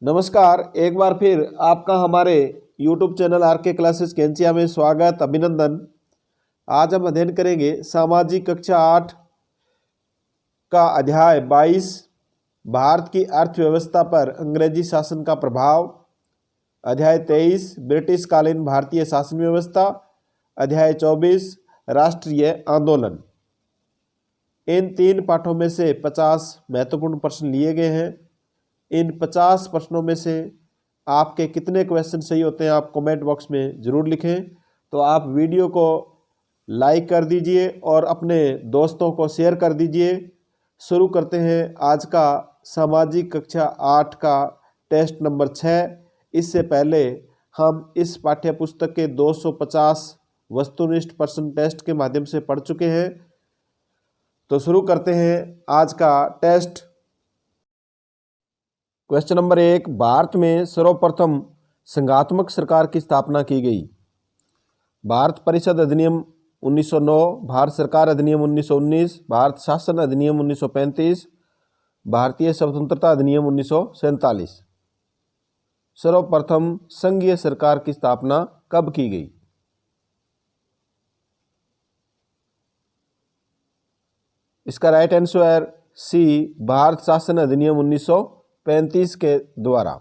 नमस्कार, एक बार फिर आपका हमारे YouTube चैनल आर.के. क्लासेस कैंचिया में स्वागत, अभिनंदन। आज हम अध्ययन करेंगे सामाजिक कक्षा 8 का अध्याय 22 भारत की अर्थव्यवस्था पर अंग्रेजी शासन का प्रभाव, अध्याय 23 ब्रिटिश कालीन भारतीय शासन व्यवस्था, अध्याय 24 राष्ट्रीय आंदोलन। इन तीन पाठों में से 50 महत्वपूर्ण प्रश्न लिए गए हैं। इन 50 प्रश्नों में से आपके कितने क्वेश्चन सही होते हैं आप कमेंट बॉक्स में ज़रूर लिखें। तो आप वीडियो को लाइक कर दीजिए और अपने दोस्तों को शेयर कर दीजिए। शुरू करते हैं आज का सामाजिक कक्षा 8 का टेस्ट नंबर 6। इससे पहले हम इस पाठ्य पुस्तक के 250 वस्तुनिष्ठ प्रश्न टेस्ट के माध्यम से पढ़ चुके हैं। तो शुरू करते हैं आज का टेस्ट। क्वेश्चन नंबर 1, भारत में सर्वप्रथम संघात्मक सरकार की स्थापना की गई। भारत परिषद अधिनियम 1909, भारत सरकार अधिनियम 1919, भारत शासन अधिनियम 1935, भारतीय स्वतंत्रता अधिनियम 1947। सर्वप्रथम संघीय सरकार की स्थापना कब की गई? इसका राइट आंसर सी, भारत शासन अधिनियम 1935 के द्वारा।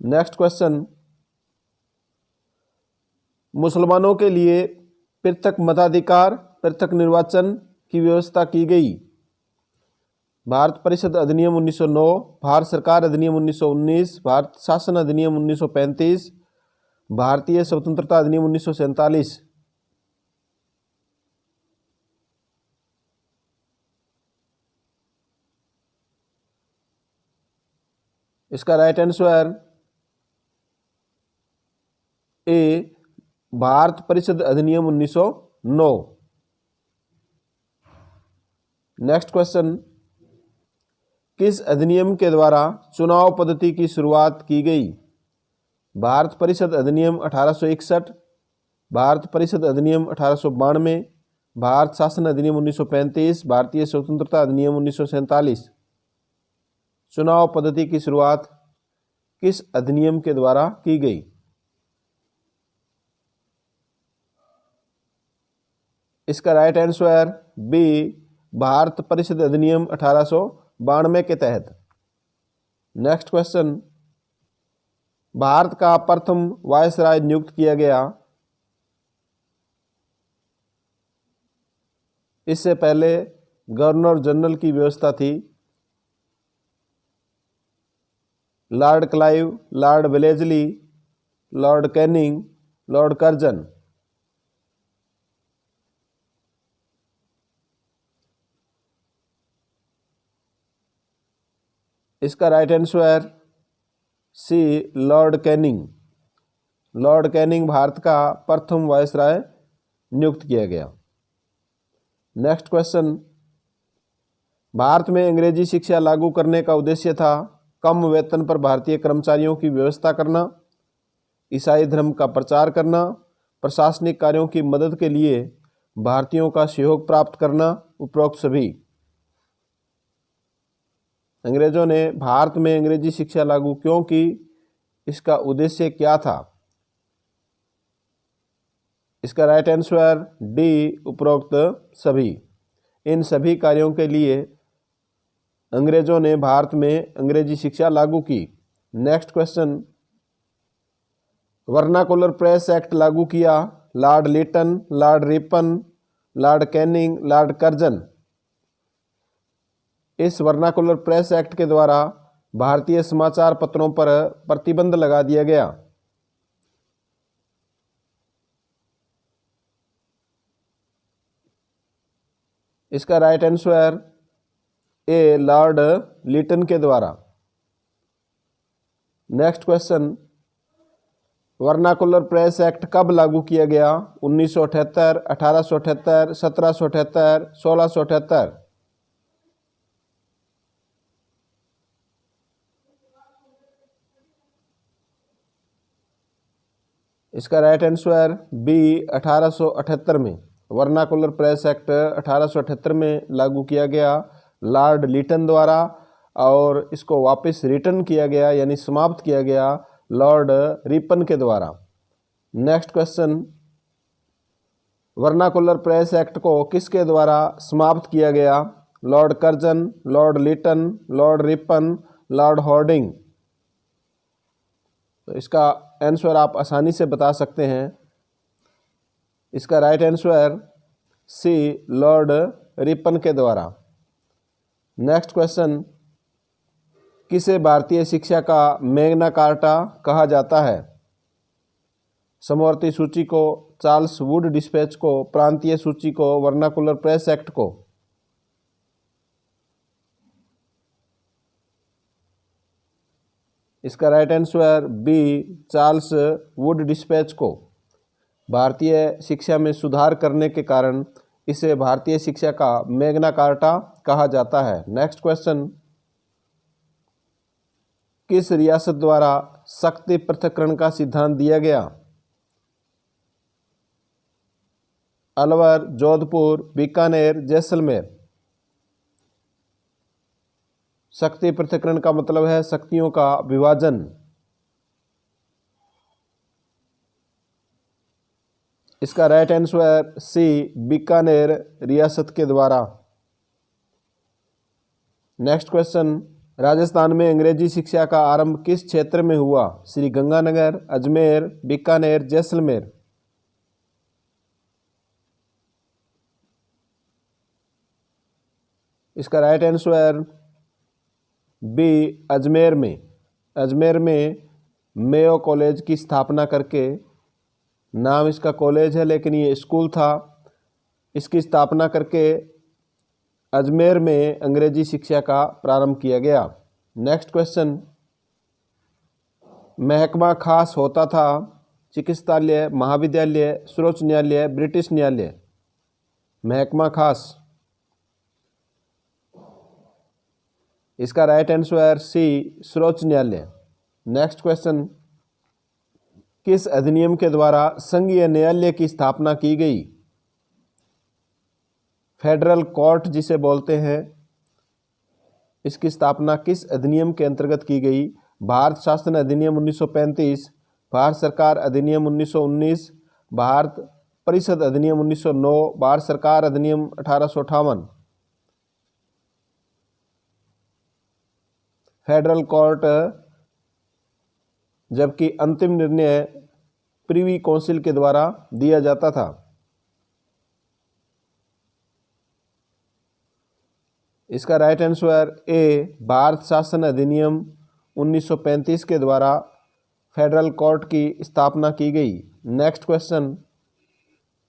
नेक्स्ट क्वेश्चन, मुसलमानों के लिए पृथक मताधिकार, पृथक निर्वाचन की व्यवस्था की गई। भारत परिषद अधिनियम 1909, भारत सरकार अधिनियम 1919, भारत शासन अधिनियम 1935, भारतीय स्वतंत्रता अधिनियम 1947। इसका राइट आंसर ए, भारत परिषद अधिनियम 1909। नेक्स्ट क्वेश्चन, किस अधिनियम के द्वारा चुनाव पद्धति की शुरुआत की गई? भारत परिषद अधिनियम 1861, भारत परिषद अधिनियम 1892, भारत शासन अधिनियम 1935, भारतीय स्वतंत्रता अधिनियम 1947। चुनाव पद्धति की शुरुआत किस अधिनियम के द्वारा की गई? इसका राइट आंसर बी, भारत परिषद अधिनियम 1892 के तहत। नेक्स्ट क्वेश्चन, भारत का प्रथम वायसराय नियुक्त किया गया। इससे पहले गवर्नर जनरल की व्यवस्था थी। Lord Clive, lord Wellesley, lord Canning, Lord Curzon. इसका right answer C, lord Canning. Lord Canning Bharat का प्रथम वायसराय नियुक्त किया गया। नेक्स्ट क्वेश्चन, भारत में अंग्रेजी शिक्षा लागू करने का उद्देश्य था कम वेतन पर भारतीय कर्मचारियों की व्यवस्था करना, ईसाई धर्म का प्रचार करना, प्रशासनिक कार्यों की मदद के लिए भारतीयों का सहयोग प्राप्त करना, उपरोक्त सभी। अंग्रेजों ने भारत में अंग्रेजी शिक्षा लागू क्यों की? इसका उद्देश्य क्या था? इसका राइट आंसर डी, उपरोक्त सभी। इन सभी कार्यों के लिए अंग्रेजों ने भारत में अंग्रेजी शिक्षा लागू की। Next question, vernacular press act लागू किया Lord Lytton, Lord Ripon, Lord Canning, Lord Curzon. इस वर्नाकुलर प्रेस एक्ट के द्वारा भारतीय समाचार पत्रों पर प्रतिबंध लगा दिया गया। इसका right answer A, Lord Lytton के द्वारा। Next question, vernacular press act कब लागू किया गया? 1978, 1878, 1778, 1678। इसका राइट आंसर बी, 1878 में। वर्नाकुलर प्रेस एक्ट 1878 में लागू किया गया लॉर्ड लिटन द्वारा और इसको वापस रिटर्न किया गया यानी समाप्त किया गया लॉर्ड रिपन के द्वारा। Next question, vernacular press act को किसके द्वारा समाप्त किया गया? Lord Curzon, Lord Lytton, Lord Ripon, Lord Hardinge. तो इसका आंसर आप आसानी से बता सकते हैं। इसका right answer C, Lord Ripon के द्वारा। नेक्स्ट क्वेश्चन, किसे भारतीय शिक्षा का मैग्ना कार्टा कहा जाता है? समवर्ती सूची को, चार्ल्स वुड डिस्पैच को, प्रांतीय सूची को, वर्नाकुलर प्रेस एक्ट को। इसका right answer B, Charles Wood dispatch को। भारतीय शिक्षा में सुधार करने के कारण इसे भारतीय शिक्षा का मैग्ना कार्टा कहा जाता है। नेक्स्ट क्वेश्चन, किस रियासत द्वारा शक्ति पृथक्करण का सिद्धांत दिया गया? अलवर, जोधपुर, बीकानेर, जैसलमेर। शक्ति पृथक्करण का मतलब है शक्तियों का विभाजन। इसका राइट आंसर सी, बीकानेर रियासत के द्वारा। नेक्स्ट क्वेश्चन, राजस्थान में अंग्रेजी शिक्षा का आरंभ किस क्षेत्र में हुआ? श्री गंगानगर, अजमेर, बीकानेर, जैसलमेर। इसका राइट आंसर बी, अजमेर में। अजमेर में मेयो कॉलेज की स्थापना करके, नाम इसका कॉलेज है लेकिन ये स्कूल था, इसकी स्थापना करके अजमेर में अंग्रेजी शिक्षा का प्रारंभ किया गया। नेक्स्ट क्वेश्चन, महकमा खास होता था चिकित्सालय, महाविद्यालय, सर्वोच्च न्यायालय, ब्रिटिश न्यायालय। महकमा खास। इसका राइट आंसर सी, सर्वोच्च न्यायालय। नेक्स्ट क्वेश्चन, किस अधिनियम के द्वारा संघीय न्यायालय की स्थापना की गई? फेडरल कोर्ट जिसे बोलते हैं, इसकी स्थापना किस अधिनियम के अंतर्गत की गई? भारत शासन अधिनियम 1935, भारत सरकार अधिनियम 1919, भारत परिषद अधिनियम 1909, भारत सरकार अधिनियम 1858। फेडरल कोर्ट, जबकि अंतिम निर्णय प्रीवी काउंसिल के द्वारा दिया जाता था। इसका राइट आंसर ए, भारत शासन अधिनियम 1935 के द्वारा फेडरल कोर्ट की स्थापना की गई। नेक्स्ट क्वेश्चन,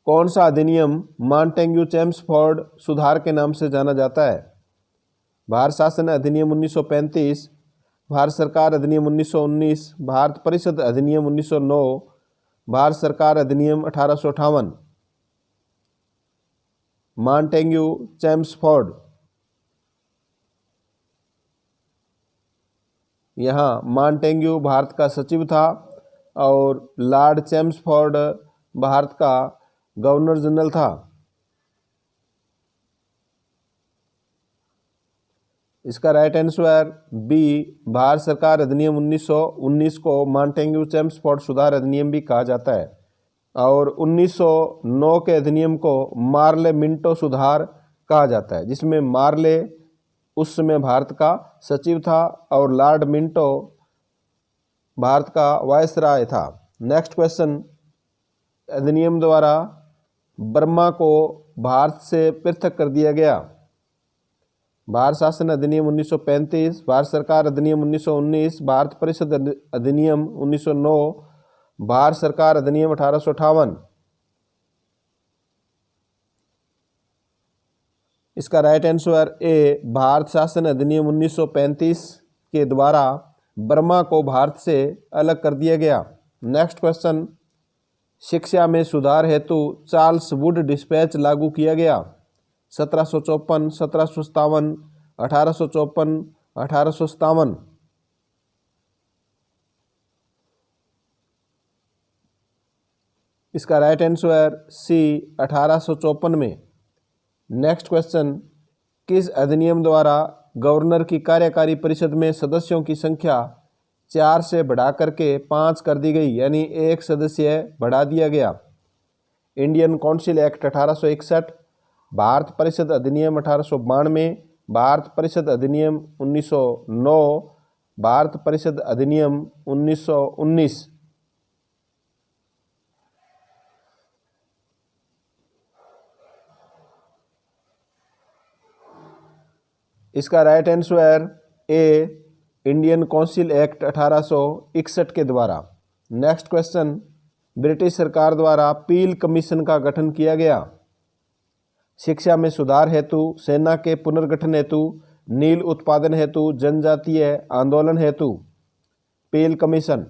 कौन सा अधिनियम मॉन्टेग्यू चेम्सफोर्ड सुधार के नाम से जाना जाता है? भारत शासन अधिनियम 1935, भारत सरकार अधिनियम 1919, भारत परिषद अधिनियम 1909, भारत सरकार अधिनियम 1858। Montagu Chelmsford. यहाँ मॉन्टेग्यू भारत का सचिव था और लॉर्ड चेम्सफोर्ड भारत का गवर्नर जनरल था। इसका राइट आंसर बी, भारत सरकार अधिनियम 1919 को मॉन्टेग्यू चेम्सफोर्ड सुधार अधिनियम भी कहा जाता है और 1909 के अधिनियम को मार्ले मिंटो सुधार कहा जाता है, जिसमें मार्ले उस समय भारत का सचिव था और लॉर्ड मिंटो भारत का वायसराय था। नेक्स्ट क्वेश्चन, अधिनियम द्वारा बर्मा को भारत से पृथक कर दिया गया। भारत शासन अधिनियम 1935, भारत सरकार अधिनियम 1919, भारत परिषद अधिनियम 1909, भारत सरकार अधिनियम 1858। इसका राइट आंसर ए, भारत शासन अधिनियम 1935 के द्वारा बर्मा को भारत से अलग कर दिया गया। नेक्स्ट क्वेश्चन, शिक्षा में सुधार हेतु चार्ल्स वुड डिस्पैच लागू किया गया। 1754, 1757, 1854, 1857। इसका राइट आंसर सी, 1854 में। नेक्स्ट क्वेश्चन, किस अधिनियम द्वारा गवर्नर की कार्यकारी परिषद में सदस्यों की संख्या 4 से बढ़ा करके 5 कर दी गई, यानी एक सदस्य बढ़ा दिया गया। इंडियन काउंसिल एक्ट 1861, भारत परिषद अधिनियम 1892, भारत परिषद अधिनियम 1909, भारत परिषद अधिनियम 1919। इसका राइट आंसर ए, इंडियन काउंसिल एक्ट 1861 के द्वारा। नेक्स्ट क्वेश्चन, ब्रिटिश सरकार द्वारा पील कमीशन का गठन किया गया। शिक्षा में सुधार हेतु, सेना के पुनर्गठन हेतु, नील उत्पादन हेतु, जनजातीय आंदोलन हेतु। पील कमीशन,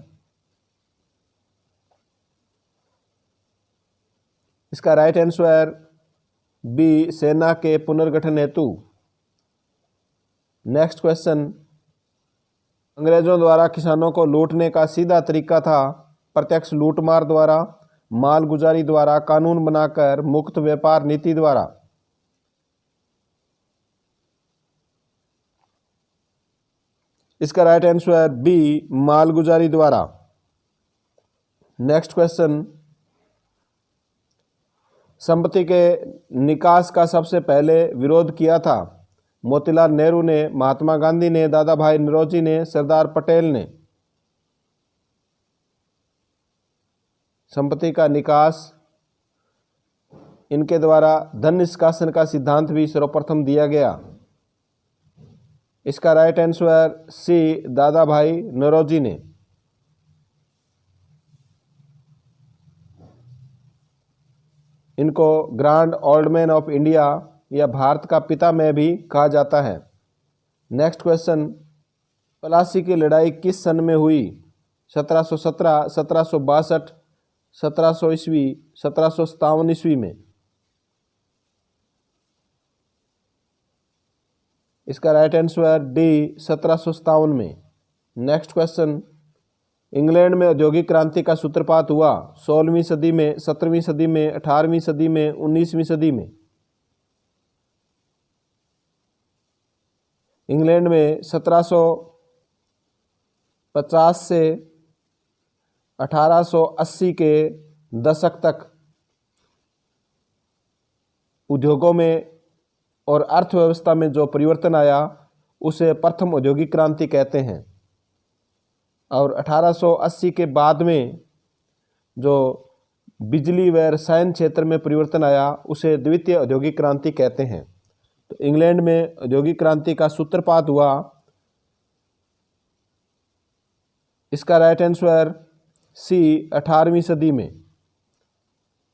इसका राइट आंसर बी, सेना के पुनर्गठन हेतु। नेक्स्ट क्वेश्चन, अंग्रेजों द्वारा किसानों को लूटने का सीधा तरीका था प्रत्यक्ष लूटमार द्वारा, मालगुजारी द्वारा, कानून बनाकर, मुक्त व्यापार नीति द्वारा। इसका राइट आंसर बी, मालगुजारी द्वारा। नेक्स्ट क्वेश्चन, संपत्ति के निकास का सबसे पहले विरोध किया था। मोतीलाल नेहरू ने, महात्मा गांधी ने, दादा भाई नौरोजी ने, सरदार पटेल ने। संपत्ति का निकास, इनके द्वारा धन निष्कासन का सिद्धांत भी सर्वप्रथम दिया गया। इसका राइट आंसर सी, दादा भाई नौरोजी ने। इनको grand old man of India या भारत का पिता में भी कहा जाता है। नेक्स्ट क्वेश्चन, प्लासी की लड़ाई किस सन में हुई। 1717, 1762, 1700 ईस्वी, 1757 ईस्वी में। इसका राइट आंसर डी, 1757 में। नेक्स्ट क्वेश्चन, इंग्लैंड में औद्योगिक क्रांति का सूत्रपात हुआ 16वीं सदी में, 17वीं सदी में, 18वीं सदी में, 19वीं सदी में। इंग्लैंड में 1750 से 1880 के दशक तक उद्योगों में और अर्थव्यवस्था में जो परिवर्तन आया उसे प्रथम औद्योगिक क्रांति कहते हैं। और 1880 के बाद में जो बिजली व रसायन क्षेत्र में परिवर्तन आया उसे द्वितीय औद्योगिक क्रांति कहते हैं। तो इंग्लैंड में औद्योगिक क्रांति का सूत्रपात हुआ। इसका राइट आंसर सी, 18वीं सदी में।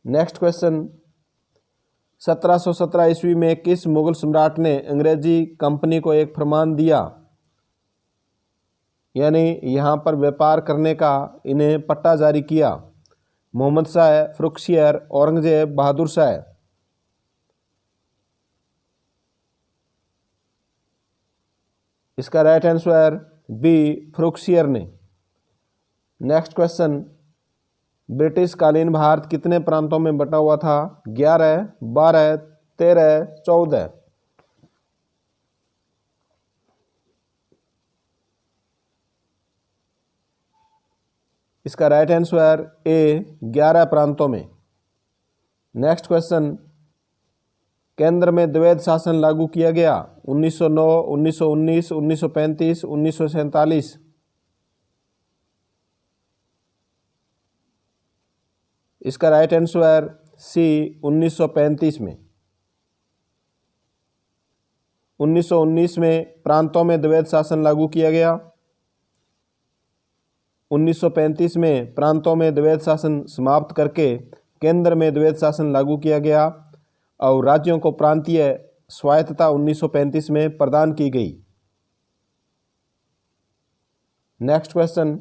नेक्स्ट क्वेश्चन, 1717 ईस्वी में किस मुगल सम्राट ने अंग्रेजी कंपनी को एक फरमान दिया, यानी यहाँ पर व्यापार करने का इन्हें पट्टा जारी किया। मोहम्मद शाह, फ़रुखसियर, औरंगजेब, बहादुर शाह। इसका राइट आंसर बी, फ़रुखसियर ने। नेक्स्ट क्वेश्चन, ब्रिटिश कालीन भारत कितने प्रांतों में बटा हुआ था। 11, 12, 13, 14। इसका राइट आंसर ए, 11 प्रांतों में। नेक्स्ट क्वेश्चन, केंद्र में द्वैध शासन लागू किया गया 1909, 1919, 1935, 1947। इसका राइट आंसर सी, 1935 में। 1919 में प्रांतों में द्वैध शासन लागू किया गया। 1935 में प्रांतों में द्वैध शासन समाप्त करके केंद्र में द्वैध शासन लागू किया गया और राज्यों को प्रांतीय स्वायत्तता 1935 में प्रदान की गई। Next question,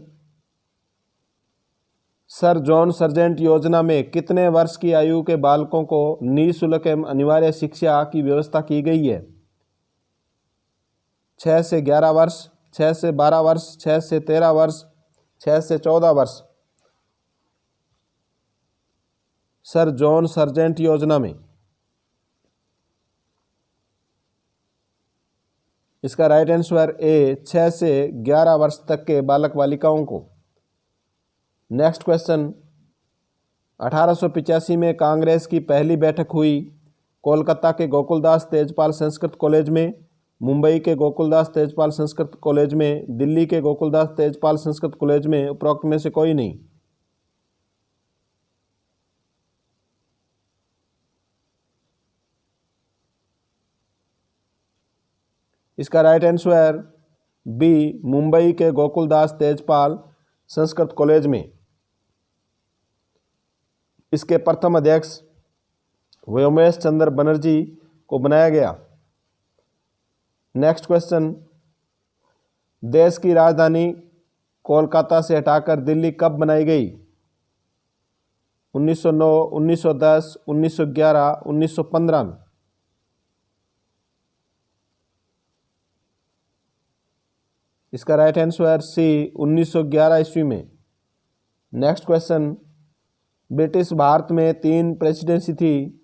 sir John sergeant योजना में कितने वर्ष की आयु के बालकों को निःशुल्क एवं अनिवार्य शिक्षा की व्यवस्था की गई है। 6 से 11 वर्ष, 6 से 12 वर्ष, 6 से 13 वर्ष, 6 से 14 वर्ष। सर जॉन सर्जेंट योजना में इसका राइट आंसर ए 6 से 11 वर्ष तक के बालक बालिकाओं को। नेक्स्ट क्वेश्चन, 1885 में कांग्रेस की पहली बैठक हुई कोलकाता के गोकुलदास तेजपाल संस्कृत कॉलेज में, मुंबई के गोकुलदास तेजपाल संस्कृत कॉलेज में, दिल्ली के गोकुलदास तेजपाल संस्कृत कॉलेज में, उपरोक्त में से कोई नहीं। इसका राइट आंसर बी, मुंबई के गोकुलदास तेजपाल संस्कृत कॉलेज में। इसके प्रथम अध्यक्ष व्योमेश चंद्र बनर्जी को बनाया गया। नेक्स्ट क्वेश्चन, देश की राजधानी कोलकाता से हटाकर दिल्ली कब बनाई गई? 1909, 1910, 1911, 1915 में। इसका राइट आंसर सी, 1911 ईस्वी में। नेक्स्ट क्वेश्चन, ब्रिटिश भारत में 3 प्रेसिडेंसी थी,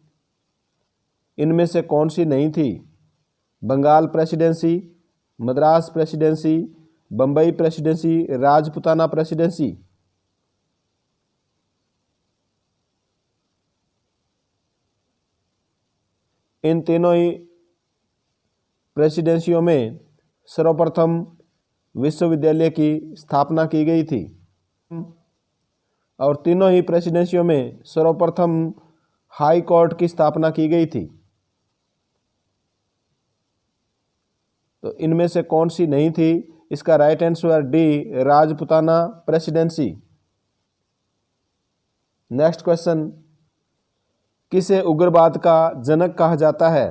इनमें से कौन सी नहीं थी? Bengal presidency, Madras presidency, Bambai presidency, Rajputana presidency. इन तीनों ही प्रेसिडेंसियों में सर्वप्रथम विश्वविद्यालय की स्थापना की गई थी और तीनों ही प्रेसिडेंसियों में सर्वप्रथम हाई कोर्ट की स्थापना की गई थी। तो इनमें से कौन सी नहीं थी? इसका right answer D, Rajputana presidency. Next question, किसे उग्रवाद का जनक कहा जाता है?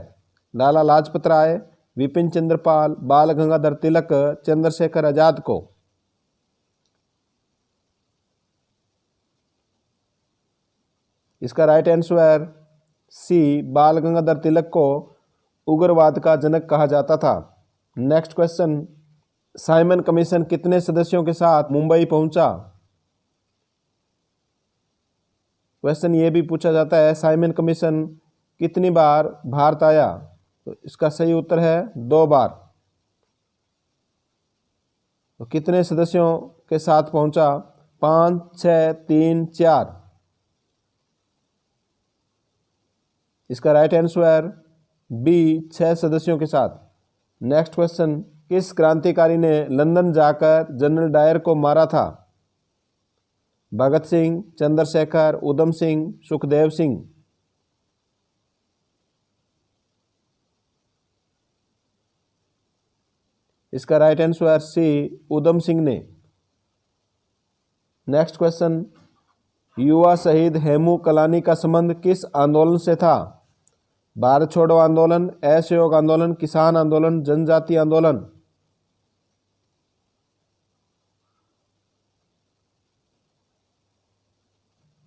लाला लाजपत राय, विपिन चंद्र पाल, बाल गंगाधर तिलक, चंद्रशेखर आजाद को। इसका राइट आंसर सी, बाल गंगाधर तिलक को उग्रवाद का जनक कहा जाता था। नेक्स्ट क्वेश्चन, साइमन कमीशन कितने सदस्यों के साथ मुंबई पहुंचा? क्वेश्चन ये भी पूछा जाता है, साइमन कमीशन कितनी बार भारत आया? तो इसका सही उत्तर है 2 बार। तो कितने सदस्यों के साथ पहुंचा? 5, 6, 3, 4। इसका राइट आंसर बी, 6 सदस्यों के साथ। नेक्स्ट क्वेश्चन, किस क्रांतिकारी ने लंदन जाकर जनरल डायर को मारा था? भगत सिंह, चंद्रशेखर, उधम सिंह, सुखदेव सिंह। इसका राइट आंसर सी, उधम सिंह ने। नेक्स्ट क्वेश्चन, युवा शहीद हेमू कलानी का संबंध किस आंदोलन से था? भारत छोड़ो आंदोलन, असहयोग आंदोलन, किसान आंदोलन, जनजाति आंदोलन।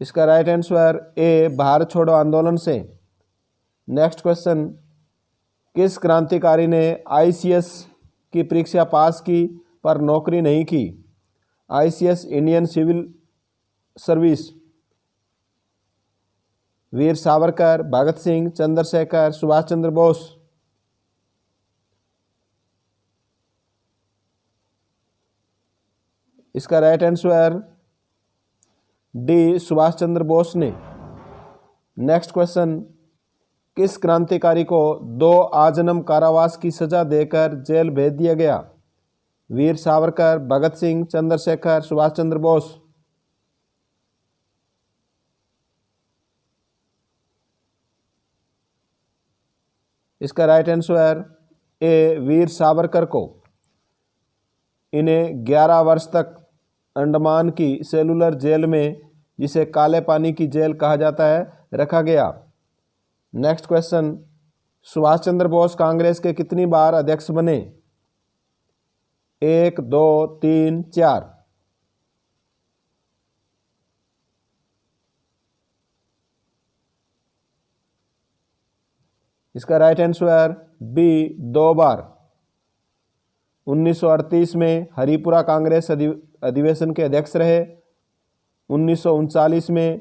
इसका राइट आंसर ए, भारत छोड़ो आंदोलन से। नेक्स्ट क्वेश्चन, किस क्रांतिकारी ने आईसीएस की परीक्षा पास की पर नौकरी नहीं की? ICS, Indian civil service. Veer Savarkar, Bhagat Singh, Chandrashekhar, Subhash Chandra Bose. इसका right answer D, Subhash Chandra Bose ने। नेक्स्ट क्वेश्चन, किस क्रांतिकारी को 2 आजन्म कारावास की सजा देकर जेल भेज दिया गया? वीर सावरकर, भगत सिंह, चंद्रशेखर, सुभाष चंद्र बोस। इसका राइट आंसर ए, वीर सावरकर को। इन्हें 11 वर्ष तक अंडमान की सेलुलर जेल में, जिसे काले पानी की जेल कहा जाता है, रखा गया। नेक्स्ट क्वेश्चन, सुभाष चंद्र बोस कांग्रेस के कितनी बार अध्यक्ष बने? 1, 2, 3, 4। इसका राइट आंसर बी, 2 बार। 1938 में हरिपुरा कांग्रेस अधिवेशन के अध्यक्ष रहे। 1939 में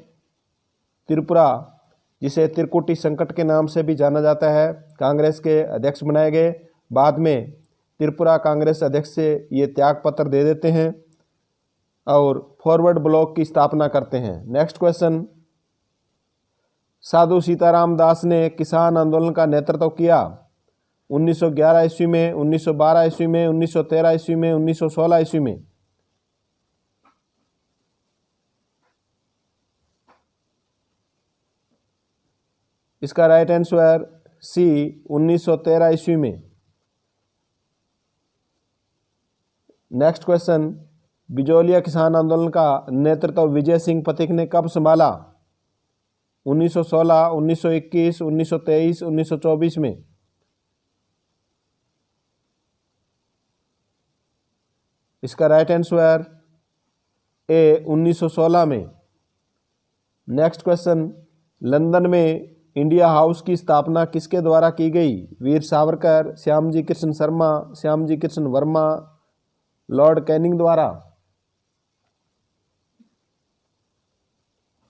त्रिपुरा, जिसे त्रिकुटी संकट के नाम से भी जाना जाता है, कांग्रेस के अध्यक्ष बनाए गए। बाद में त्रिपुरा कांग्रेस अध्यक्ष से ये त्यागपत्र दे देते हैं और फॉरवर्ड ब्लॉक की स्थापना करते हैं। नेक्स्ट क्वेश्चन, साधु सीताराम दास ने किसान आंदोलन का नेतृत्व किया 1911 ईस्वी में, 1912 ईस्वी में, 1913 ईस्वी में, 1916 ईस्वी में। इसका राइट आंसर सी 1913 ईस्वी में। नेक्स्ट क्वेश्चन, बिजोलिया किसान आंदोलन का नेतृत्व विजय सिंह पथिक ने कब संभाला 1916, 1921, 1923, 1924 में। इसका राइट आंसर ए 1916 में। नेक्स्ट क्वेश्चन, लंदन में इंडिया हाउस की स्थापना किसके द्वारा की गई? वीर सावरकर, श्यामजी कृष्ण शर्मा, श्यामजी कृष्ण वर्मा, लॉर्ड कैनिंग द्वारा।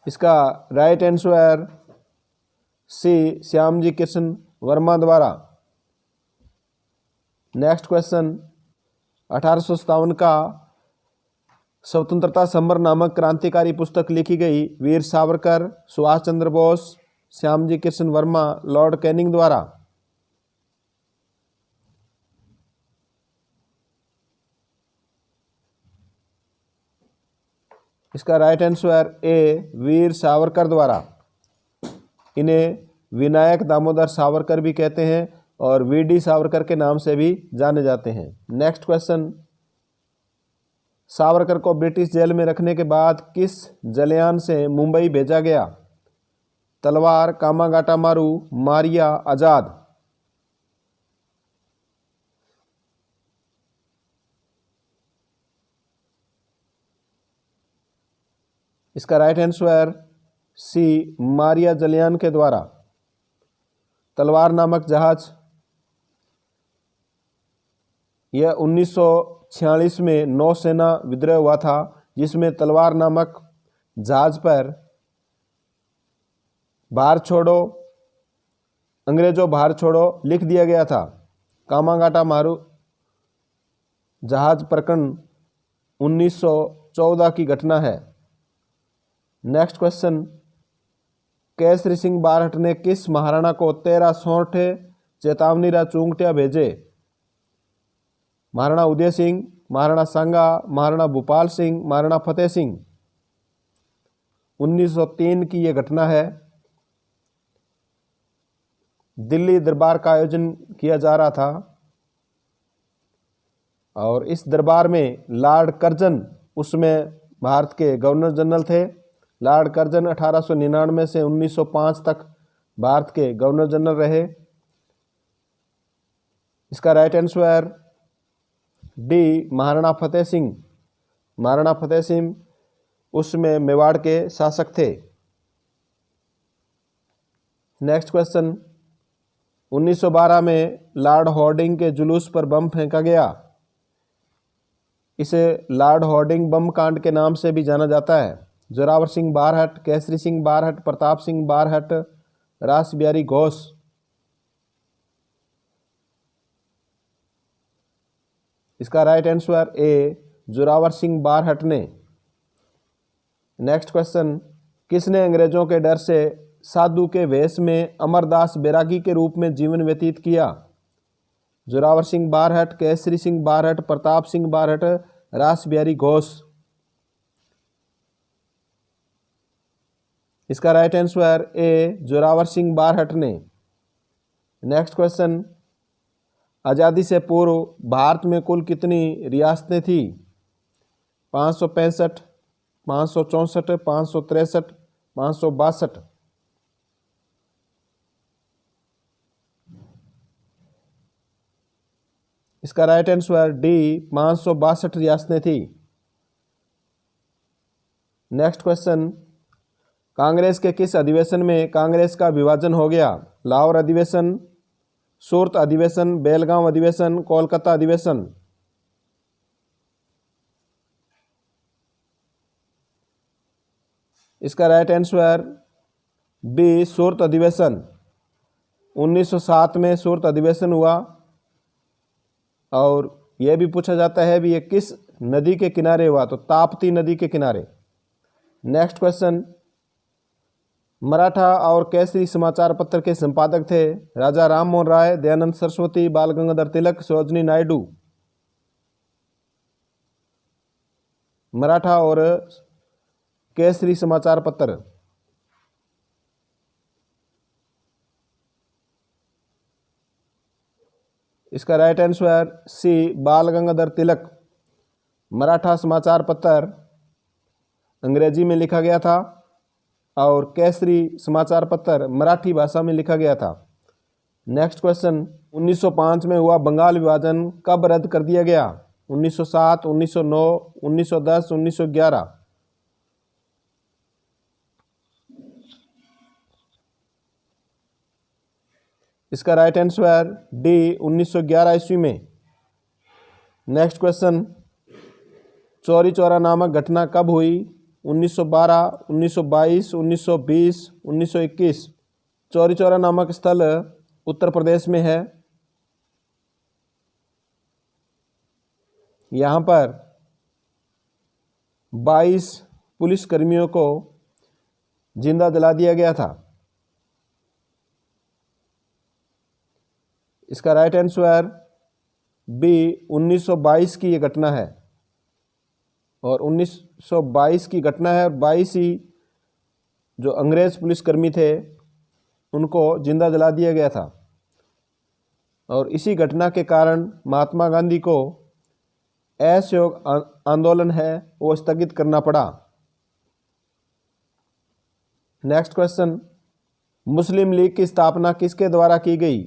इसका right answer C Shyamji Krishna Varma द्वारा। नेक्स्ट क्वेश्चन, 1857 का स्वतंत्रता समर नामक क्रांतिकारी पुस्तक लिखी गई वीर सावरकर, सुभाष चंद्र बोस, श्यामजी कृष्ण वर्मा, लॉर्ड कैनिंग द्वारा। इसका राइट आंसर ए वीर सावरकर द्वारा। इन्हें विनायक दामोदर सावरकर भी कहते हैं और वीडी सावरकर के नाम से भी जाने जाते हैं। नेक्स्ट क्वेश्चन, सावरकर को ब्रिटिश जेल में रखने के बाद किस जलयान से मुंबई भेजा गया? तलवार, कामागाटा मारू, मारिया, आजाद। इसका राइट आंसर सी मारिया जलयान के द्वारा। तलवार नामक जहाज यह 1946 में नौसेना विद्रोह हुआ था, जिसमें तलवार नामक जहाज पर भारत छोड़ो अंग्रेजों भारत छोड़ो लिख दिया गया था। कामागाटा मारू जहाज प्रकरण 1914 की घटना है। नेक्स्ट क्वेश्चन, केसरी सिंह बारहट ने किस महाराणा को 13 सौंठे चेतावनी रा चूंगटिया भेजे? महाराणा उदय सिंह, महाराणा सांगा, महाराणा भूपाल सिंह, महाराणा फतेह सिंह। 1903 की यह घटना है। दिल्ली दरबार का आयोजन किया जा रहा था और इस दरबार में लॉर्ड कर्जन उसमें भारत के गवर्नर जनरल थे। लॉर्ड कर्जन 1899 से 1905 तक भारत के गवर्नर जनरल रहे। इसका right answer D Maharana Fateh Singh. Maharana Fateh Singh उसमें मेवाड़ के शासक थे। नेक्स्ट क्वेश्चन, 1912 में लॉर्ड हॉर्डिंग के जुलूस पर बम फेंका गया। इसे लॉर्ड हॉर्डिंग बम कांड के नाम से भी जाना जाता है। जोरावर सिंह बारहट, केसरी सिंह बारहट, प्रताप सिंह बारहट, रास बिहारी घोष। इसका right answer A Zorawar Singh Barhat ने। नेक्स्ट क्वेश्चन, किसने अंग्रेजों के डर से साधु के वेश में अमरदास बैरागी के रूप में जीवन व्यतीत किया? जोरावर सिंह बारहट, केसरी सिंह बारहट, प्रताप सिंह बारहट, रास बिहारी घोष। इसका right answer A Zorawar Singh Barhat ने। नेक्स्ट क्वेश्चन, आज़ादी से पूर्व भारत में कुल कितनी रियासतें थी? 565, 564, 563, 562। इसका राइट आंसर डी 562 रियासतें थी। नेक्स्ट क्वेश्चन, कांग्रेस के किस अधिवेशन में कांग्रेस का विभाजन हो गया? लाहौर अधिवेशन, सूरत अधिवेशन, बेलगांव अधिवेशन, कोलकाता अधिवेशन। इसका राइट आंसर बी सूरत अधिवेशन। 1907 में सूरत अधिवेशन हुआ और यह भी पूछा जाता है भी ये किस नदी के किनारे हुआ, तो ताप्ती नदी के किनारे। नेक्स्ट क्वेश्चन, मराठा और केसरी समाचार पत्र के संपादक थे राजा राम मोहन राय, दयानंद सरस्वती, बाल गंगाधर तिलक, सरोजिनी नायडू। मराठा और केसरी समाचार पत्र, इसका राइट आंसर सी बाल गंगाधर तिलक। मराठा समाचार पत्र अंग्रेजी में लिखा गया था और केसरी समाचार पत्र मराठी भाषा में लिखा गया था। नेक्स्ट क्वेश्चन, 1905 में हुआ बंगाल विभाजन कब रद्द कर दिया गया? 1907, 1909, 1910, 1911। इसका राइट आंसर डी 1911 ईस्वी में। नेक्स्ट क्वेश्चन, चौरी चौरा नामक घटना कब हुई? 1912, 1922, 1920, 1921। चौरी चौरा नामक स्थल उत्तर प्रदेश में है। यहाँ पर 22 पुलिसकर्मियों को जिंदा जला दिया गया था। इसका राइट आंसर बी 1922 की ये घटना है और 1922 की घटना है और 22 ही जो अंग्रेज पुलिसकर्मी थे उनको जिंदा जला दिया गया था और इसी घटना के कारण महात्मा गांधी को असहयोग आंदोलन है वो स्थगित करना पड़ा। नेक्स्ट क्वेश्चन, मुस्लिम लीग की स्थापना किसके द्वारा की गई?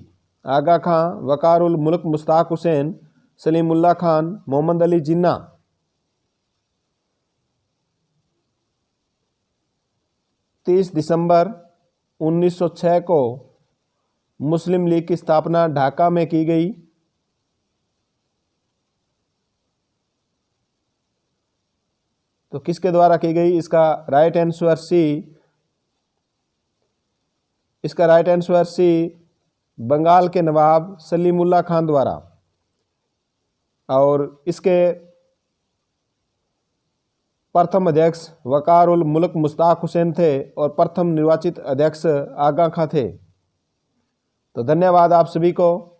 आगा खां, वकार उल मुल्क मुश्ताक हुसैन, सलीमुल्लाह खान, मोहम्मद अली जिन्ना। 30 दिसंबर 1906 को मुस्लिम लीग की स्थापना ढाका में की गई। तो किसके द्वारा की गई? इसका राइट आंसर सी बंगाल के नवाब सलीमुल्लाह खान द्वारा। और इसके प्रथम अध्यक्ष वकार उल मुल्क मुश्ताक हुसैन थे और प्रथम निर्वाचित अध्यक्ष आगा खां थे। तो धन्यवाद आप सभी को।